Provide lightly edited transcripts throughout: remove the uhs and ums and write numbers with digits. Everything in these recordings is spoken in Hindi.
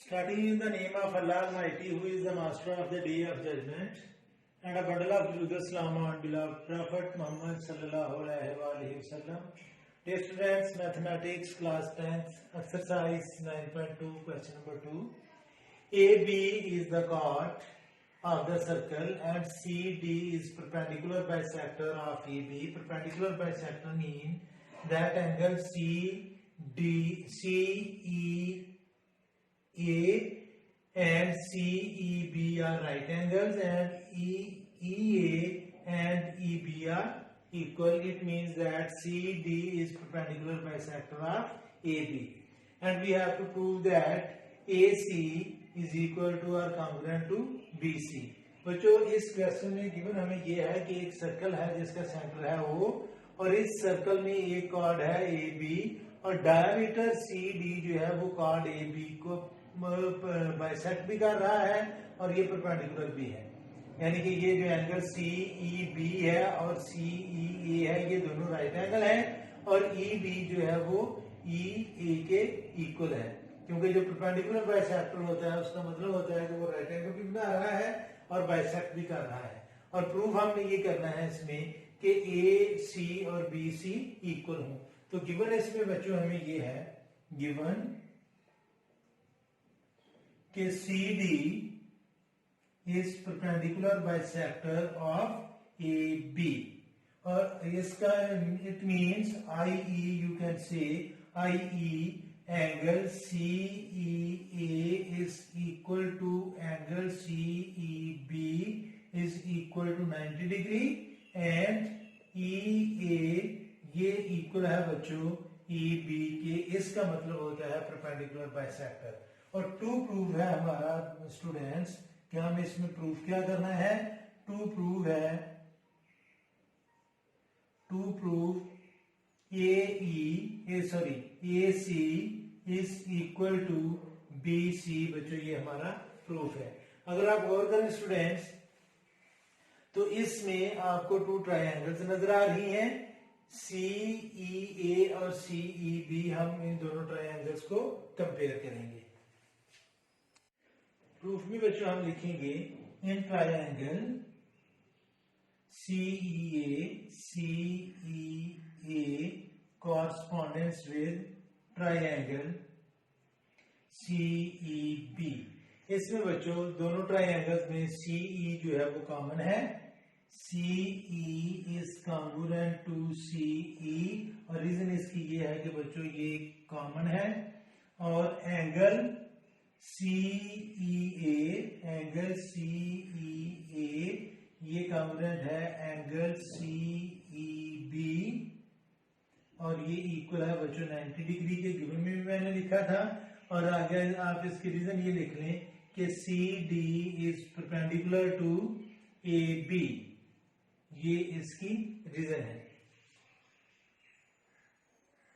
Starting in the name of Allah Almighty, who is the master of the day of judgment, and a bundle of Jerusalem Salama on beloved Prophet Muhammad sallallahu alaihi wasallam. Dear students, mathematics class 10th, exercise 9.2, question number 2. AB is the chord of the circle and CD is perpendicular bisector of AB. Perpendicular bisector means that angle CEA and CEB are right angles and EA and EB are equal. It means that CD is perpendicular bisector of AB, and we have to prove that AC is equal to or congruent to BC. बच्चों इस क्वेश्चन में गिवन हमें ये है कि एक सर्कल है जिसका सेंटर है O और इस सर्कल में एक कॉर्ड है AB और डायमीटर CD जो है वो कॉर्ड AB को बाइसेक्ट भी कर रहा है और ये परपेंडिकुलर भी है, यानी कि ये जो एंगल CEB है और CEA है ये दोनों राइट एंगल है और EB जो है वो EA के इक्वल है, क्योंकि जो परपेंडिकुलर बाइसेक्टर होता है उसका मतलब होता है कि वो राइट एंगल भी बना रहा है और बाइसेक्ट भी कर रहा है। और प्रूफ हमने ये करना है इसमें कि AC और BC इक्वल हो। तो गिवन इसमें बच्चों हमें ये है गिवन कि CD is perpendicular bisector of AB और इसका it means IE, you can say IE angle CEA is equal to angle CEB is equal to 90 degree and EA ये इक्वल है बच्चों EB के, इसका मतलब होता है परपेंडिकुलर बाइसेक्टर। और टू प्रूव है हमारा स्टूडेंट्स, क्या हमें इसमें प्रूफ क्या करना है? To prove AC is equal to BC। बच्चों ये हमारा प्रूफ है। अगर आप गौर करें स्टूडेंट्स तो इसमें आपको टू ट्रायंगल्स नजर आ रही हैं, CEA और CEB। हम इन दोनों ट्रायंगल्स को कंपेयर करेंगे। प्रूफ में बच्चों हम लिखेंगे in triangle CEA correspondence with triangle CEB। इसमें बच्चों दोनों ट्रायंगल्स में CE जो है वो कॉमन है, CE is congruent to CE और रीजन इसकी ये है कि बच्चों ये कॉमन है और एंगल CEA ये कॉन्ग्रुएंट है एंगल CEB और ये इक्वल है बच्चों 90 डिग्री के। गिवन में भी मैंने लिखा था और आगे आप इसकी रीजन ये लिख लें कि CD is perpendicular to AB, ये इसकी रीजन है।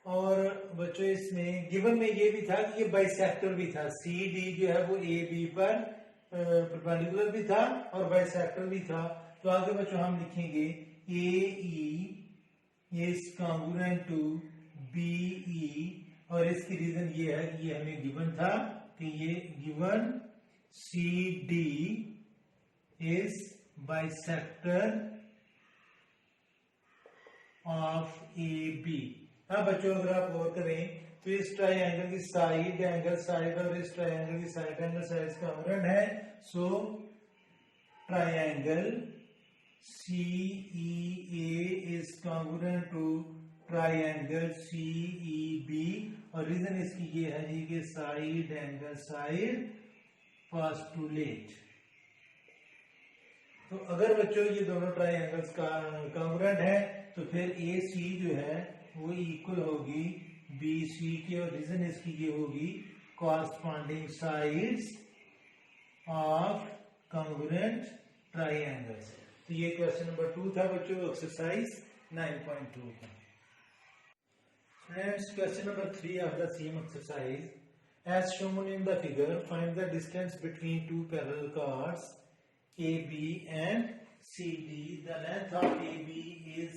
और बच्चों इसमें गिवन में ये भी था कि ये बाइसेक्टर भी था, CD जो है वो AB पर परपेंडिकुलर भी था और बाइसेक्टर भी था। तो आगे बच्चों हम लिखेंगे AE is congruent to BE और इसकी रीजन ये है कि ये हमें गिवन था कि ये given CD is bisector of AB। हाँ बच्चों अगर आप गौर करें तो इस ट्रायंगल की साइड एंगल साइड और इस ट्रायंगल की साइड एंगल साइड कॉन्ग्रुएंट है। So triangle CEA is congruent to triangle CEB और रीजन इसकी ये है जी कि साइड एंगल साइड पोस्टुलेट। तो अगर बच्चों ये दोनों ट्रायंगल्स का कॉन्ग्रुएंट है तो फिर AC जो है वो इक्वल होगी BC के और रीजन इसकी ये होगी corresponding sides of congruent triangles. तो ये क्वेश्चन नंबर 2 था बच्चों एक्सरसाइज 9.2 का। Friends question number 3 of the same exercise as shown in the figure find the distance between two parallel chords AB and CD। The length of AB is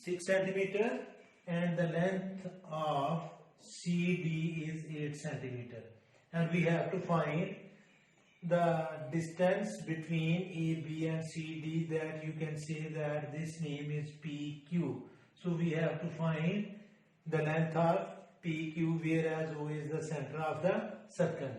6 centimeter and the length of CD is 8 centimeter। and we have to find the distance between AB and CD, that you can say that this name is PQ. So we have to find the length of PQ, whereas O is the center of the circle.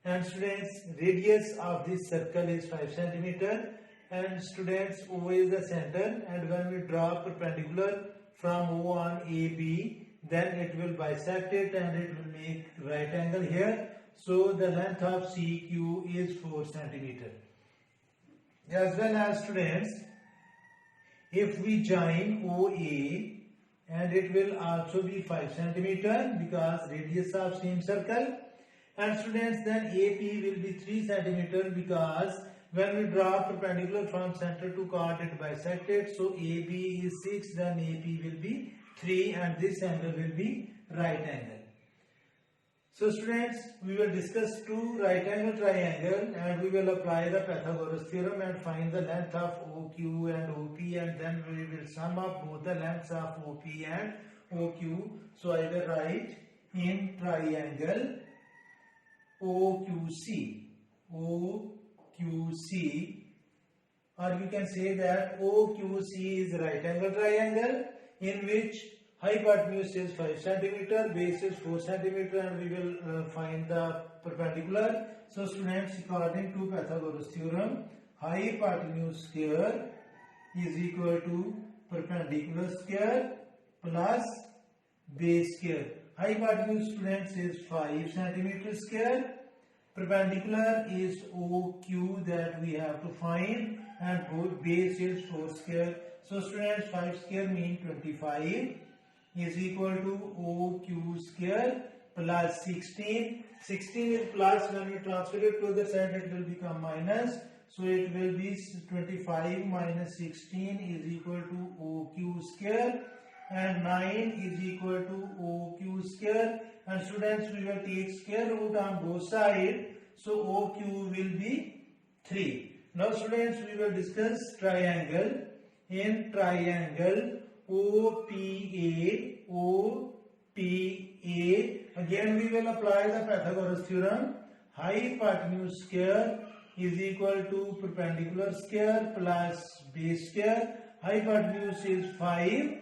And students, radius of this circle is 5 cm, and students, O is the center, and when we draw perpendicular from O on AB, then it will bisect it and it will make right angle here. So the length of CQ is 4 cm. As well as students, if we join OA, and it will also be 5 cm because radius of same circle. And students, then AP will be 3 cm because when we draw perpendicular from center to chord, it bisected. So AB is 6, then AP will be 3, and this angle will be right angle. So students, we will discuss two right angle triangle, and we will apply the Pythagoras theorem and find the length of OQ and OP, and then we will sum up both the lengths of OP and OQ. So I will write in triangle OQC, OQC, or you can say that OQC is a right angle triangle in which hypotenuse is 5 cm, base is 4 cm, and we will find the perpendicular. So students, according to Pythagoras theorem, hypotenuse square is equal to perpendicular square plus base square. Hypotenuse, students, is 5 cm square. Perpendicular is OQ that we have to find, and base is 4 square. So students, 5 square means 25 is equal to OQ square plus 16. 16 is plus, when we transfer it to the side it will become minus. So it will be 25 minus 16 is equal to OQ square, and 9 is equal to OQ square. And students, we will take square root on both sides. So OQ will be 3. Now students, we will discuss triangle. In triangle OPA, again we will apply the Pythagoras theorem. Hypotenuse square is equal to perpendicular square plus base square. Hypotenuse is 5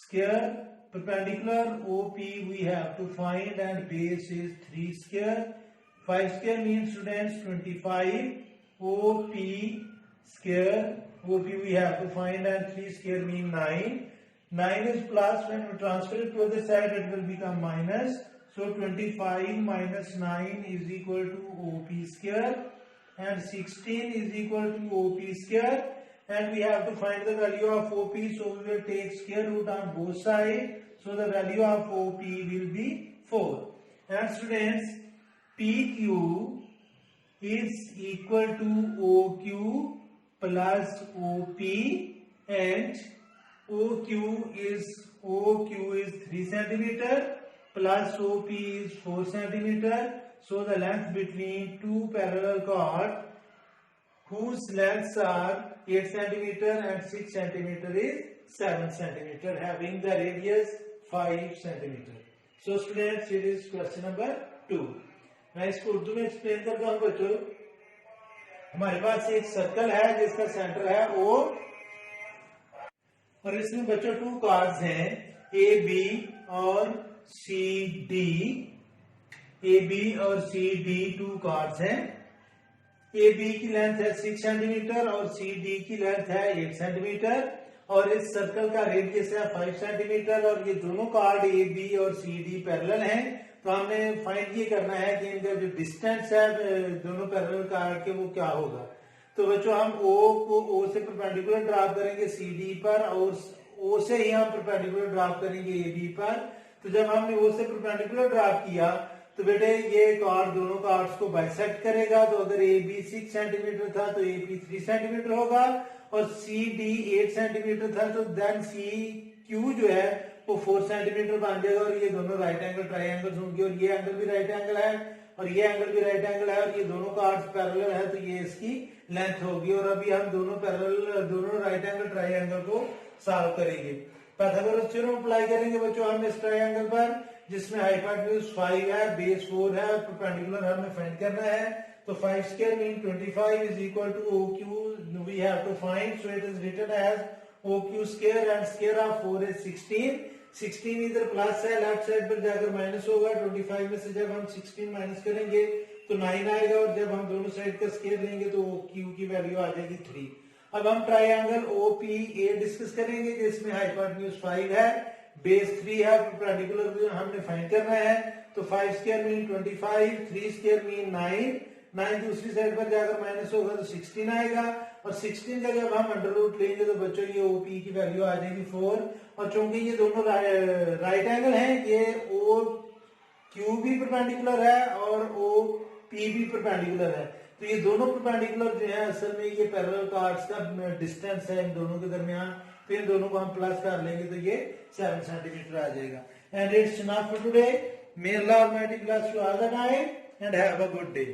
square. Perpendicular OP we have to find, and base is 3 square. 5 square means, students, 25. OP square, OP we have to find, and 3 square mean 9. 9 is plus, when we transfer it to the side it will become minus. So 25 minus 9 is equal to OP square, and 16 is equal to OP square, and we have to find the value of OP. So we will take square root on both sides. So the value of OP will be 4. And students, PQ is equal to OQ plus OP, and OQ is 3 cm plus OP is 4 cm. So the length between two parallel chords whose lengths are 8 cm and 6 cm is 7 cm, having the radius 5 cm. So students, it is question number 2. मैं इसको उर्दू में एक्सप्लेन करता हूँ बच्चों. हमारे पास एक सर्कल है जिसका सेंटर है O, और इसमें बच्चों 2 कार्ड्स हैं AB और CD. AB और CD 2 कार्ड्स हैं. AB की लेंथ है 6 सेंटीमीटर और CD की लेंथ है 8 सेंटीमीटर, और इस सर्कल का रेडियस है 5 सेंटीमीटर, और ये दोनों कार्ड AB और CD पैरेलल हैं. तो हमने फाइंड ये करना है कि इनका जो डिस्टेंस है दोनों पैरेलल कार्ड के वो क्या होगा. तो बच्चों, हम O को O से परपेंडिकुलर ड्रॉप करेंगे CD पर, और O से ही हम परपेंडिकुलर ड्रॉप करेंगे AB पर. तो जब हमने O से परपेंडिकुलर ड्रॉप किया तो बेटे ये कार्ड दोनों कार्ड्स को बाइसेक्ट करेगा. तो अगर AB 6 सेंटीमीटर था तो AB 3 सेंटीमीटर होगा, और CD 8 सेंटीमीटर था तो देन CQ जो है वो 4 सेंटीमीटर बन जाएगा. और ये दोनों राइट एंगल ट्राइंगल्स होंगे, और ये एंगल भी राइट एंगल है और ये एंगल भी राइट एंगल है, और ये दोनों कार्ड्स पैरेलल है, तो ये इसकी लेंथ होगी. और अभी हम दोनों राइट एंगल ट्राइंगल को सॉल्व करेंगे. पाइथागोरस थ्योरम अप्लाई करेंगे बच्चों हम इस ट्राइंगल पर. जिसमें हाइपोटेन्यूज 5 है, बेस 4 है, परपेंडिकुलर हमें फाइंड करना है। तो 5 square mean 25 is equal to OQ we have to find, so it is written as OQ square and square of 4 is 16। 16 इधर प्लस है, लेफ्ट साइड पर जाकर माइनस होगा। 25 में से जब हम 16 माइनस करेंगे तो 9 आएगा, और जब हम दोनों साइड का स्क्वायर लेंगे तो OQ की वैल्यू आ जाएगी 3। अब हम ट्राइंगल OPA डिस्कस करेंगे, जिसमें हाइपोटेन्यूज 5 है, बेस 3 है, परपेंडिकुलर हमने फाइंड करना है। तो 5 स्क्वायर मीन 25, 3 स्क्वायर मीन 9 दूसरी साइड पर जाकर माइनस होगा तो 16 आएगा, और 16 का जब हम अंडर रूट लेंगे तो बच्चों ये OP की वैल्यू आ जाएगी 4। और चूंकि ये दोनों राइट एंगल हैं, ये OQ भी परपेंडिकुलर है और OP भी परपेंडिकुलर है, तो ये दोनों परपेंडिकुलर जो है असल में ये पैरेलल कार्ड्स का डिस्टेंस है इन दोनों के दरमियान। फिर दोनों को हम प्लस कर लेंगे तो ये 7 सेंटीमीटर आ जाएगा। And it's enough for today. May Allah Almighty bless you all the time and have a good day.